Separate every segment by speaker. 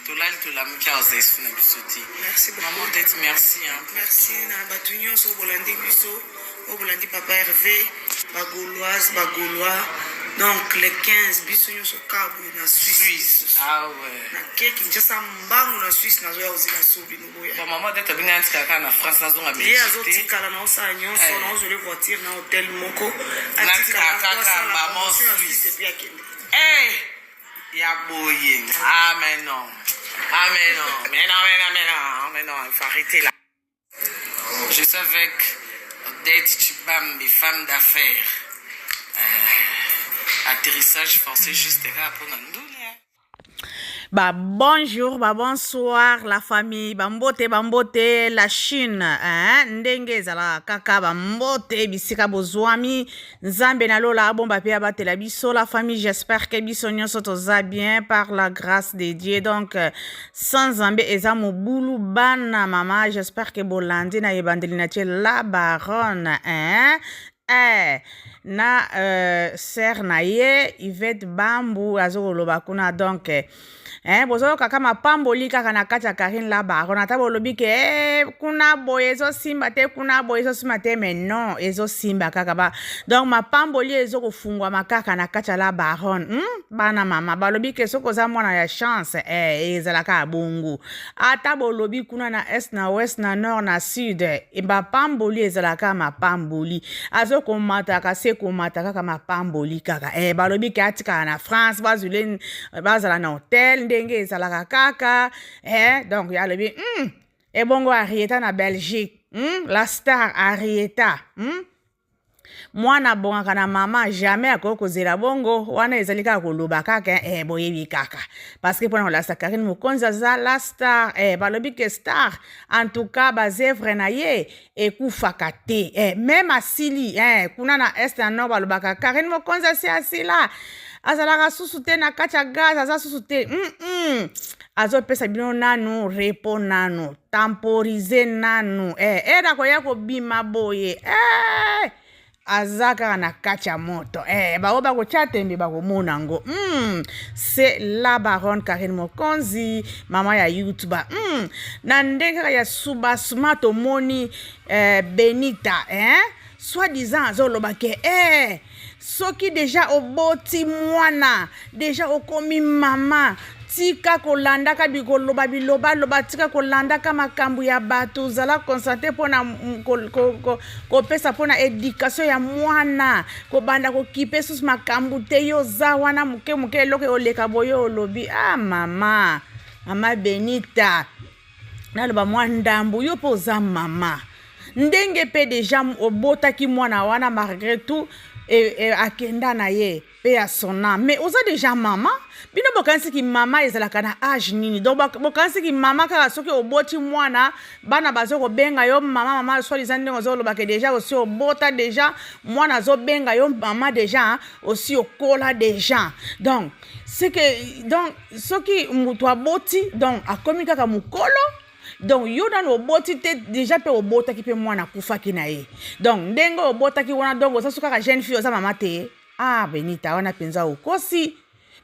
Speaker 1: tolali tolamuki aoza esu na biso te.
Speaker 2: Merci beaucoup.
Speaker 1: Maman Odette, merci.
Speaker 2: Merci na batu nyonso bolandi biso, bolandi papa Hervé, bagauloise, bagaulois. Donc les 15 biso nyonso kabu na Suisse.
Speaker 1: Ah ouais.
Speaker 2: Na keki nchasa mbangu na Suisse na zoya ozila subi nuboya.
Speaker 1: Ba maman Odette abinga ntika na France na zonga
Speaker 2: Belgique. Ye azotikala na osala nyonso na ozole voiture na hotel moko.
Speaker 1: Atikala kaka maman Suisse. Ya boye. Ah mais non. Ah mais non. Mais non, il faut arrêter là. Je suis avec Odette Chibambi, femme d'affaires. Atterrissage forcé juste là pour nous.
Speaker 3: Bah bonjour, bah bonsoir la famille, bambote la Chine, hein, ndenge zala kaka bambote bisika bozwami, nzambe na lola bomba pe abatela biso la famille, j'espère que biso nyonso toza bien par la grâce de Dieu. Donc sans nzambe eza mobulu bana mama, j'espère que bolandi na yebandeli na tie la baronne, hein. Na sœur na ye Yvette Bambu azoloba kuna donc bozo kaka mapamboli kaka na kati ya Karine la baronne ata bolobi ke kuna boye ezo simba te kuna boye ezo simba te mais non ezo simba kaka ba donc mapamboli ezo kofungwa makaka na kati ya la baronne bana mama balobi ke soko za mwana ya chance ezalaka bongo ata bolobi kuna na est na ouest na nord na sud mapamboli ezalaka mapamboli azo komata kase komata kaka mapamboli kaka balobi ke atika na France bazule bazala na hotel ndenge ezalaka kaka donc ya lobi ebongo Arieta na Belgique la star Arieta mwana bongaka na mama jamais akokozela bongo wana ezalika koloba kaka boyebi kaka parce que pendant la Karine Mokonzi za la star balobi ke star en tout cas bazevre na ye ekufaka te même asili kuna na est na nord balobaka Karine Mokonzi asi asila azalaka susu te na kati ya gaz aza susu te azopesa bino nanu repo nanu temporize nanu koya kobima boye azaka na kati ya moto bao bakotya tembe bakomona ngo c'est la baronne Karine Mokonzi mama ya YouTube na ndenge kaka ya subasuma tomoni Benita soi-disant azoloba ke soki deja oboti mwana deja okomi mama tika kolanda ka bikoloba biloba loba tika kolanda ka makambu ya bato zala concentré pona kopesa pona éducation ya mwana ko banda ko kipe sus makambu te yo za wana muke loke oleka boyo olobi mama Benita naloba mwandambu yo poza mama ndenge pe deja obotaki mwana wana malgré tout akenda na ye pe ya sona mais oza déjà mama bino bokanisi ki mama ezalaka na âge nini donc bokanisi ki mama kaka soki oboti mwana bana bazo kobenga yo mama soi-disant ndenge ozoloba ke déjà aussi obota déjà mwana azobenga yo mama déjà aussi okola déjà donc c'est que donc soki mutu aboti donc akomi kaka mukolo donc yo dans oboti te déjà pe obota ki pe mwana kufaki na ye donc ndenge obota ki wana donc osa suka ka jeune fille osa mama te Benita wana penza okosi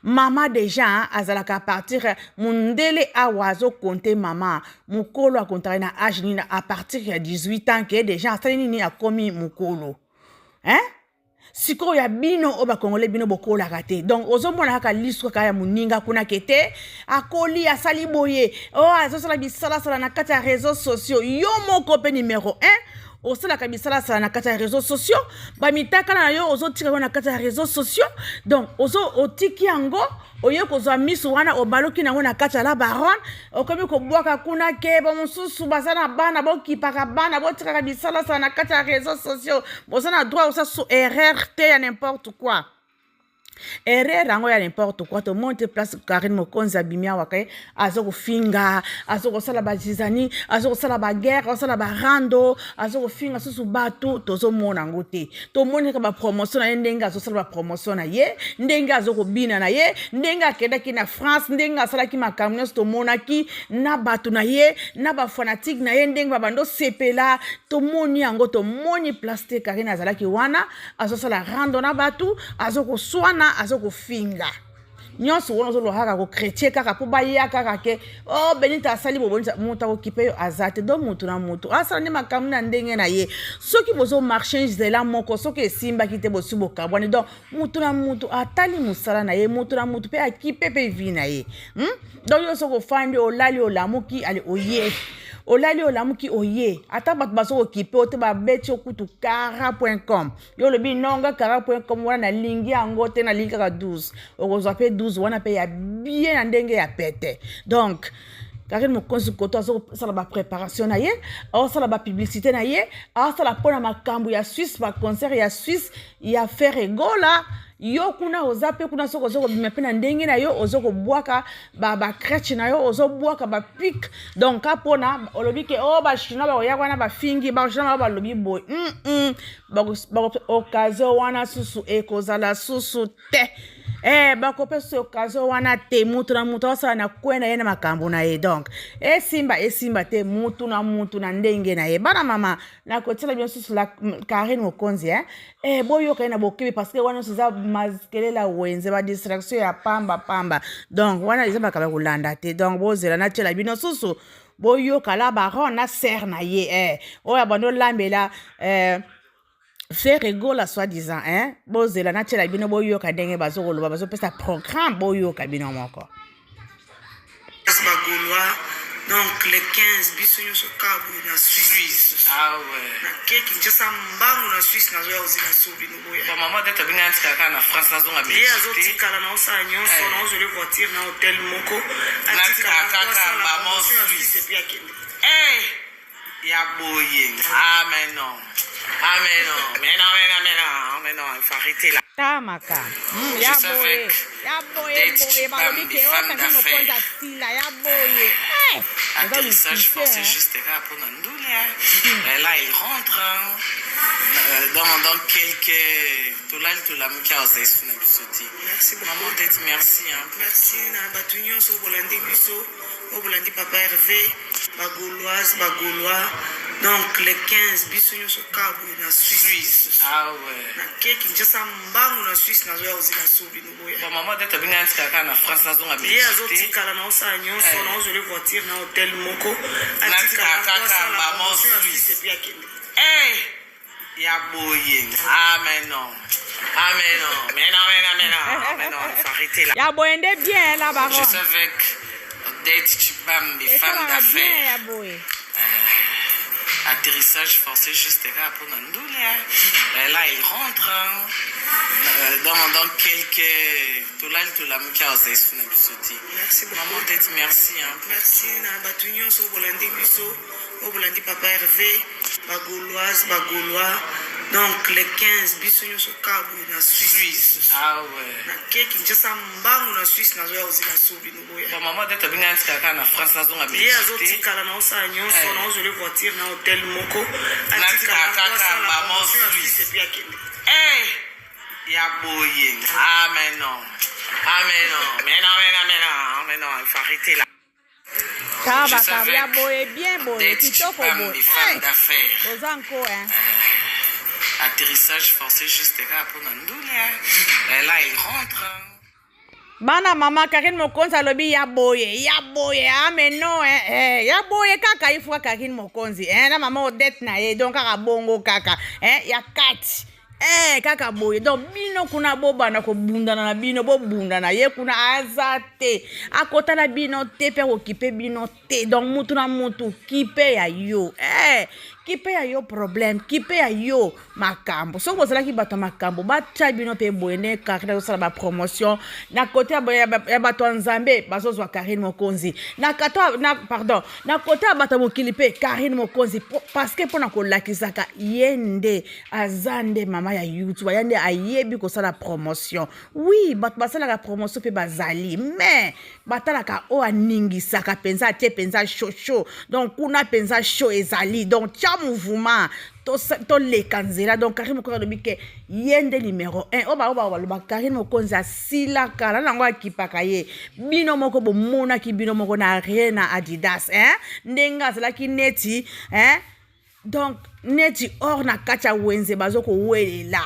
Speaker 3: mama déjà azalaka partir mundele awazo compter mama mukolo a compter na âge ni à partir ya 18 ans que déjà asali nini akomi mukolo siko ya bino oba kongole bino bokola kate donc ozomona kaka lisu kaka ya muninga kuna kete akoli asali boye azosala bisala na kati ya réseaux sociaux yo moko pe numéro 1 osalaka bisala na kati ya réseaux sociaux bamitaka na yo ozotika na kati ya réseaux sociaux donc otiki yango oye kozwa misu wana obaloki nango na kati ya la baronne okomi kobwaka kuna ke bamosusu baza na bana bokipaka bana botikaka bisala na kati ya réseaux sociaux boza na droit osa su erreur te ya n'importe quoi erreur rango ya n'importe quoi to monte place Karine Mokonzi abimia wakaye azoko finga azoko sala bazizani azoko sala ba guerre azoko sala ba rando azoko finga susu bato tozo mona ngote to moni ka ba promotion na ndenga azoko sala ba promotion na ye ndenga azoko bina na ye ndenga akenda ki na France ndenga sala ki makamno to mona ki na bato na ye na ba fanatique na ye ndenga bando sepela to moni yango to moni place Karine azala ki wana azoko sala rando na bato azoko swana azoko finga nyonso wana ozoloba kaka kochrétien kaka mpo baya kaka ke o benita asali bobonisa moto akokipe yo aza te donc motu na motu asala nde makambo na ndenge na ye soki bozomarche nzela moko soki esimbaki te bosi bokabwani donc motu na motu atali mosala na ye motu na motu mpe akipe mpe vi na ye donc yo soki ofandi olali olamuki ale oye olali olamuki oye ata bato bazokokipe o te babeti okutu kara.com yo lobi nonga kara.com wana nalingi yango te nalingi kaka 12 okozwa mpe 12 wana mpe ya bien na ndenge ya pete donc Karine Mokonzi koto azosala bapréparation na ye azosala bapublicité na ye azosala mpona makambo ya Suisse baconcert ya Suisse ya faire egola yo kuna oza pe kuna soko zoko bima pe na ndenge na yo ozokobwaka ba crèche na yo ozobwaka ba pic donc apona olobi ke o ba chinois ba oya wana ba fingi ba chinois ba lobi boy ba occasion wana susu ekozala susu te bakope so occasion wana te mutu na mutu asala na kwena ye na makambo na ye donc esimba te mutu na ndenge na ye bana mama na kotiela bien susu la Karine Mokonzi boyoka ye na bokebi parce que wana soza maskelela wenze ba distraction ya pamba donc wana eza bakaba kolanda te donc bozela na tiela bino susu boyoka la baron na ser na ye oya bando lambela faire egola soi-disant bozela na tiela bino boyoka ndenge bazokoloba bazopesa programme boyoka bino moko
Speaker 2: bagaulois donc le 15 biso nyonso kabu na Suisse na keki njasa mbangu na Suisse nazoya ozela so bino boya
Speaker 1: maman de tabinga ntikaka na France nazonga
Speaker 2: ye azotikala na osala nyonso na ozole voiture na hotel moko atikala kaka maman Suisse epi akende
Speaker 1: ya boye amen il faut arrêter là
Speaker 3: tamaka ya boye balobi ke o Karine Mokonzi asila ya boye
Speaker 1: atterrissage forcé juste là pour Nandoula et là il rentre dans quelques tolal qui a osé sur la bisoti
Speaker 2: merci
Speaker 1: maman d'être merci
Speaker 2: merci na batu nyonso bolandi biso obolandi papa Hervé bagaulois donc le 15 biso nyonso kabu na Suisse na keki njasa mbangu na Suisse nazoya ozela so bino boya
Speaker 1: maman de tabinga ntikaka na France nazonga
Speaker 2: ye azotikala na osala nyonso na ozole voiture na hotel moko atikala
Speaker 1: kaka maman Suisse
Speaker 2: epi akende
Speaker 1: ya boye amen il faut arrêter là
Speaker 3: ya boye nde bien la baron
Speaker 1: je suis avec Date Chibambi femme d'affaires
Speaker 3: ya boye
Speaker 1: atterrissage forcé juste là pour Nandoula et là il rentre dans quelques tolal qui a osé sur la bisoti
Speaker 2: merci
Speaker 1: maman d'être merci
Speaker 2: merci na batu nyonso bolandi biso obolandi papa Hervé bagaulois donc le 15 biso nyonso kabu na Suisse na keki njasa mbangu na Suisse nazoya ozela so bino boya
Speaker 1: maman de tabinga ntikaka na France nazonga
Speaker 2: ye azotikala na osala nyonso na ozole voiture na hotel moko
Speaker 1: atikala kaka maman Suisse
Speaker 2: epi akende
Speaker 1: ya boye amen il faut arrêter là
Speaker 3: kabaka ya boye bien boye kitoko boye
Speaker 1: femme d'affaires
Speaker 3: oza nko
Speaker 1: atterrissage forcé juste là pour Nandoula et là il rentre
Speaker 3: bana mama Karine Mokonzi alobi ya boye ameno ya boye kaka ifuka Karine Mokonzi na mama Odette na ye donc kaka bongo kaka ya kati kaka boye donc bino kuna bobana kobundana na bino bobundana ye kuna aza te akotala bino te pe kokipe bino te donc mutu na mutu kipe ya yo kipe ya yo problème kipe ya yo makambo soki bozalaki bato ya makambo batya bino mpe boye nde Karine azosala bapromotion na kote ya bato ya Nzambe bazozwa Karine Mokonzi na kote ya bato ya mokili mpe Karine Mokonzi parce que mpona kolakisaka ye nde aza nde mama ya YouTube ya nde ayebi kosala promotion oui bato basalaka promotion mpe bazali mais batalaka oyo aningisaka mpenza atie mpenza show donc kuna mpenza show ezali donc tia mouvement toleka nzela donc Karine Mokonzi alobi ke ye nde numéro 1 oyo baloba Karine Mokonzi asilaka na nango akipaka ye bino moko bomonaki bino moko na rien na Adidas ndenge azalaki neti donc neti or na kati ya wenze bazokowelela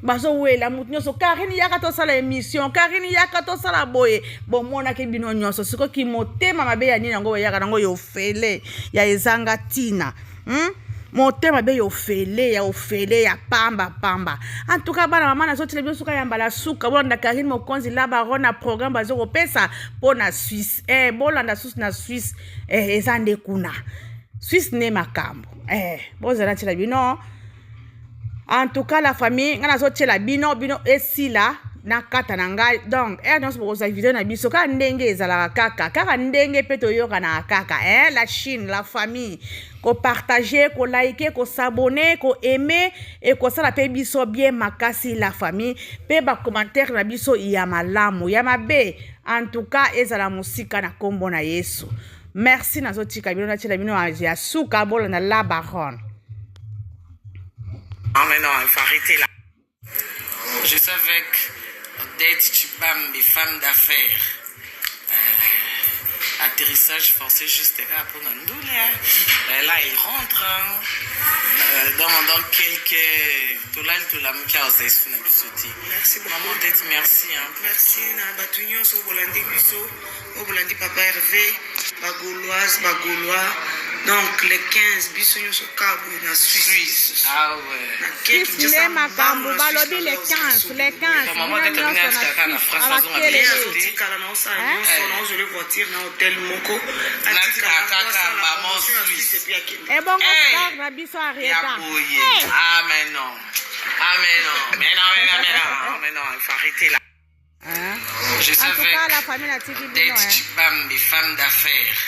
Speaker 3: bazowelela mutu nyonso Karine yaka tosala émission Karine yaka tosala boye bomonaki bino nyonso sikoki motema mabe ya nini yango yaka nango yofele ya ezanga ntina motema be yofele ya ofele ya pamba en tout cas bana mama nazotela biso suka ya mbala suka bolanda Karine Mokonzi la baron na programme bazokopesa po na Suisse bolanda susu na Suisse eza nde kuna Suisse ne makambo bozala tshela bino en tout cas la famille ngana zo tshela bino esila na kata na ngai donc non c'est pour video na biso ka ndenge ezala kaka ndenge pe toyoka na kaka la Chine la famille ko partager ko liker ko s'abonner ko aimer et ko sala pe biso bien makasi la famille pe ba commentaire na biso ya malamu ya mabe en tout cas ezala musika na kombo na Yesu. Merci nazotika bino na tshela bino ya suka bola na la baronne.
Speaker 1: Mais non, il faut arrêter là. Je suis avec Odette Chibambi, femme d'affaires. Atterrissage forcé juste là pour Nandoule. Là, il rentre. Dans quelques... Tout là, tout là, merci beaucoup. Maman Odette, merci.
Speaker 2: Merci. Batunyo, so bolandi biso. Bolandi papa Hervé. Bagaulois. Donc, les 15 bisognos au Cabo, na Suisse.
Speaker 1: Ah ouais.
Speaker 3: Suisse, les makambo, balobi les 15.
Speaker 1: Maman Odette, tu as une phrase dans la télé.
Speaker 2: Je le voiture dans l'hôtel Moko.
Speaker 1: Maman Suisse.
Speaker 3: Et bon, on va biso arrêter.
Speaker 1: Amen, non. Mais non, il faut arrêter là. Je suis avec Odette Chibambi, femme d'affaires.